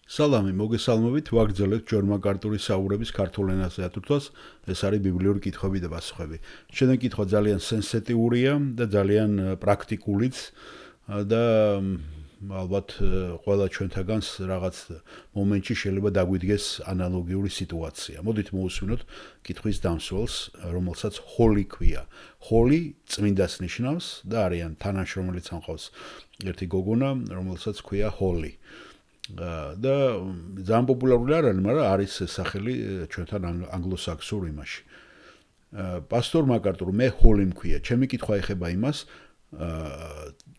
სალამი, მოგესალმებით, ვაგრძელებთ ჯონ მაკარტურის საუბრების ქართულ ენაზე ათურთვას, ეს არის ბიბლიური კითხვები და პასუხები. Შენაგი კითხვა ძალიან სენსიტიურია და ძალიან პრაქტიკულიც და ალბათ ყველა ჩვენთაგანს რაღაც მომენტში შეიძლება დაგვიდგეს ანალოგიური სიტუაცია. მოდით მოусმინოთ კითხვის დამსვლელს, რომელსაც ჰოლი ქვია. ჰოლი წმინდას ნიშნავს და არიან თანაშრომლიც ამყავს ერთი გოგონა, რომელსაც ქვია ჰოლი. და ძალიან პოპულარული არ არის, მაგრამ არის სახელი ჩვენთან ანგლოსაქსონურ იმაში. პასტორ მაკარტურ, მე ჰოლი მქვია. ჩემი კითხვა ეხება იმას,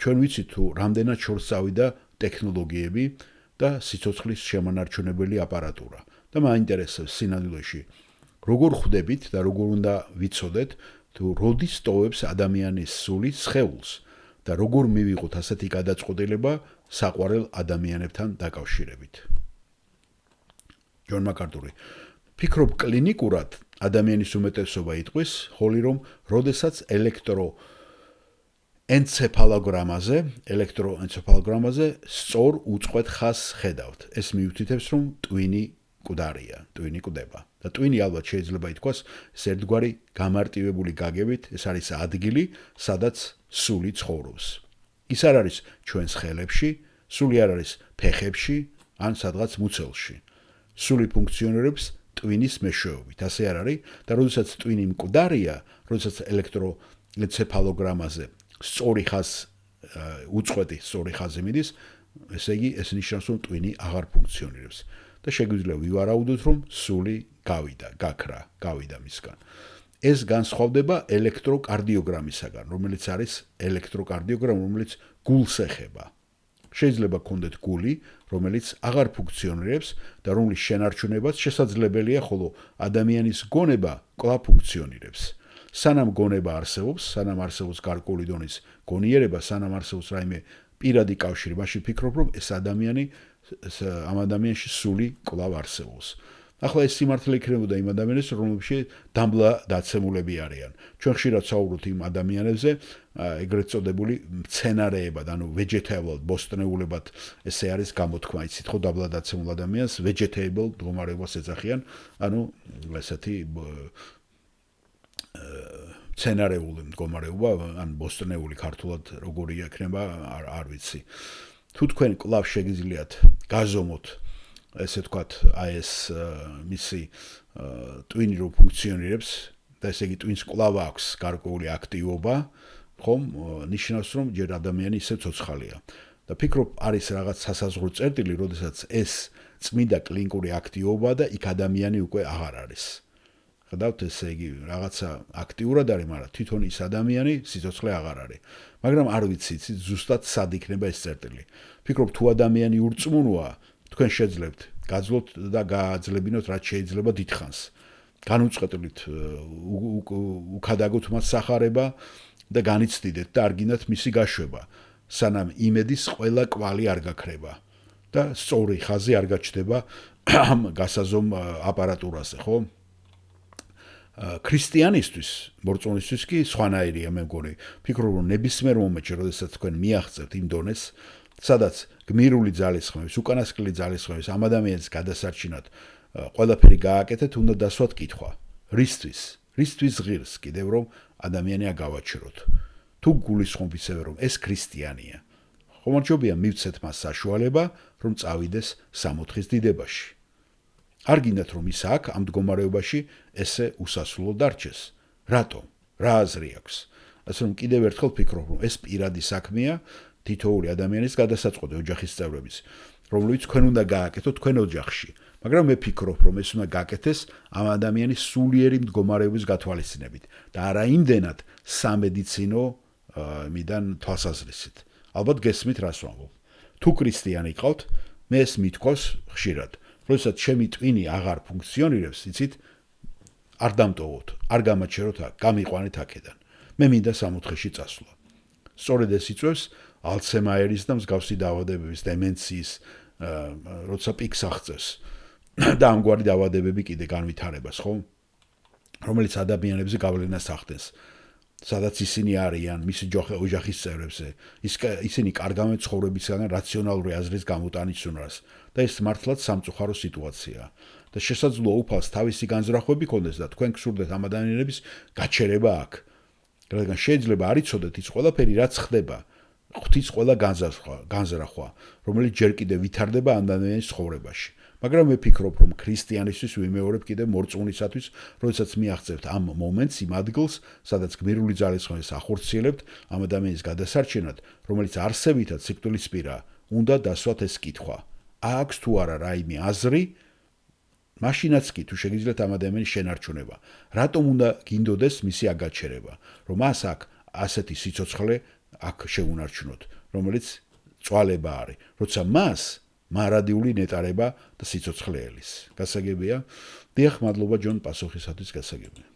ჩვენ ვიცით თუ რამდენად შორს წავიდა ტექნოლოგიები და სიცოცხლის შემანარჩუნებელი აპარატურა. და მაინტერესებს სინამდვილეში, როგორ ხვდებით და როგორ უნდა ვიცოდეთ თუ როდის ტოვებს ადამიანის სული სხეულს და როგორ მივიღოთ ასეთი გადაწყვეტილება საყვარელ ადამიანებთან დაკავშირებით. ჯონ მაკარტური. ფიქრობ კლინიკურად ადამიანის უმეტესობა იტყვის, ხოლი რომ როდესაც ელექტროენცეფალოგრამაზე სწორ უწყვეტ ხაზს ხედავთ. ეს მიუთითებს, რომ ტვინი მკვდარია, ტვინი კვდება. და ტვინი ალბათ შეიძლება ითქვას, ეს ერთგვარი გამარტივებული გაგებით, ეს არის ადგილი, სადაც სული ცხოვრობს. ის არ არის ჩვენს ხელებში, სული არ არის ფეხებში, ან სადღაც მუცელში. სული ფუნქციონირებს ტვინის მეშვეობით, ასე არ არის, და როდესაც ტვინი მკვდარია, როდესაც ელექტროენცეფალოგრამაზე სწორი ხაზი, უწყვეტი სწორი ხაზი მიდის, ესე იგი ეს ნიშნავს, რომ ტვინი აღარ ფუნქციონირებს. და შეგვიძლია ვივარაუდოთ, რომ სული გავიდა მისგან. ეს განსხვავდება ელექტროკარდიოგრამისაგან, რომელიც არის ელექტროკარდიოგრამა, რომელიც გულს ეხება. შეიძლება გქონდეთ გული, რომელიც აღარ ფუნქციონირებს და რომლის შენარჩუნებაც შესაძლებელია, ხოლო ადამიანის გონება კვლავ ფუნქციონირებს. სანამ გონება არსებობს, სანამ არსებობს გარკვეული დონის გონიერება, სანამ არსებობს რაიმე პირადი კავშირი, მაშინ ფიქრობ, რომ ამ ადამიანში სული კვლავ არსებობს. ახლა ეს სიმართლე იქნებოდა იმ ადამიანებს, რომლებში დამბლა დაცემულები არიან. ჩვენ ხშირად საუბრობთ იმ ადამიანებზე, ეგრეთ წოდებული მცენარეებად, ანუ vegetable, ბოსტნეულებად, ესე არის გამოთქმა, იცით ხო, დამბლა დაცემულ ადამიანს vegetable მდგომარეობას ეძახიან, ანუ ესეთი მცენარეული მდგომარეობა, ან ბოსტნეული ქართულად როგორია იქნება, არ ვიცი. თუ თქვენ კვლავ შეგიძლიათ გაზომოთ ესე ვთქვათ, აი ეს მისი ტვინი რო ფუნქციონირებს და ესე იგი ტვინს კვლავ აქვს გარკვეული აქტივობა, ხომ, ნიშნავს, რომ ჯერ ადამიანი ისე ცოცხალია. და ფიქრობ, არის რაღაც სასაზღვრო წერტილი, როდესაც ეს წმინდა კლინიკური აქტივობა და იქ ადამიანი უკვე აღარ არის. ხედავთ, ესე იგი რაღაცა აქტიურად არის, მაგრამ თვითონ ის ადამიანი სიცოცხლე აღარ არის. მაგრამ არ ვიცი, ზუსტად სად იქნება ეს წერტილი. ფიქრობ, თუ ადამიანი ურწმუნოა, თქვენ შეძლებთ გაძლოთ და გააძლებინოთ რაც შეიძლება დიდხანს. განუწყვეტლით უკადაგოთ მას სახარება და განიცდიდეთ და არ გინდათ მისი გაშვება, სანამ იმედის ყველა კვალი არ გაქრება და სწორი ხაზი არ გაჩნდება ამ გასაზომ აპარატურაზე, ხო? ქრისტიანისთვის, მორწმუნისთვის კი სხვანაირია, მე მგონი. ფიქრობ, რომ ნებისმიერ მომენტში, როდესაც თქვენ მიაღწევთ იმ დონეს, სადაც გმირული ძალისხმევის, უკანასკნელი ძალისხმევის ამ ადამიანის გადასარჩინად ყველაფერი გააკეთეთ, უნდა დასვათ კითხვა. რისთვის ღირს კიდევ რომ ადამიანი აგავაჩეროთ. თუ გულისხმობ ისევე რომ ეს ქრისტიანია. ხომარჯობია მივცეთ მას საშუალება, რომ წავიდეს სამოთხის დიდებაში. არ გინდათ რომ ის აქ ამ მდგომარეობაში ესე უსასრულო დარჩეს. რატომ? რა აზრი აქვს? ასე რომ კიდევ ერთხელ ვფიქრობ, რომ ეს პირადი საქმეა, თითოეული ადამიანის გადასაწყვეტი ოჯახის წევრების, რომლებიც თქვენ უნდა გააკეთოთ თქვენ ოჯახში. მაგრამ მე ვფიქრობ, რომ ეს უნდა გააკეთეს ამ ადამიანის სულიერი მდგომარეობის გათვალისწინებით და არა იმდენად სამედიცინო მიდან თვალსაზრისით. ალბათ გესმით რას ვამბობ. თუ ქრისტიანი ყავთ, მე ეს მithქოს ხშირად. როდესაც ჩემი ტვინი აღარ ფუნქციონირებს, იცით, არ დამტოვოთ, არ გამაჩეროთ აქ, გამიყვანეთ აქედან. მე მინდა სამოთხეში წასვლა. სწორედ ეს იწვევს ალცჰაიმერის და მსგავსი დაავადებების, დემენციის, როცა პიკს აღწევს და ამგვარი დაავადებები კიდე განვითარებას, ხო? რომელიც ადამიანებზე გავლენას ახდენს. სადაც ისინი არიან მისი ოჯახის წევრებზე, ისინი კარგავენ ცხოვრებისგან რაციონალური აზრის გამოტანის უნარს და ეს მართლაც სამწუხარო სიტუაციაა. და შესაძლოა უფალს თავისი განზრახვები ქონდეს და თქვენ გსურდეთ ამ ადამიანების გაჩერება აქ. რადგან შეიძლება არ იცოდეთ ის ყველაფერი რაც ხდება, ღვთის ყველა განზრახვა, რომელიც ჯერ კიდევ ვითარდება ამ ადამიანის ცხოვრებაში. მაგრამ მე ვფიქრობ, რომ ქრისტიანისთვის ვიმეორებ კიდევ მორწმუნისათვის, როდესაც მიაღწევთ ამ მომენტს, იმ ადგილს, სადაც გმირული ძალისხმევას ახორციელებთ ამ ადამიანის გადასარჩენად, რომელიც არსებითად სიკვდილისპირაა, უნდა დასვათ ეს კითხვა. აქვს თუ არა რაიმე აზრი, მაშინაც კი თუ შეგიძლიათ ამ ადამიანის შენარჩუნება, რატომ უნდა გინდოდეს მისი აგაჩერება, რომ მას აქ ასეთი სიცოცხლე აქ შეუნარჩუნოთ, რომელიც წვალება არის, როცა მას მარადიული ნეტარება და სიცოცხლე ელის. გასაგებია? დიახ, მადლობა ჯონ პასუხისათვის გასაგებია.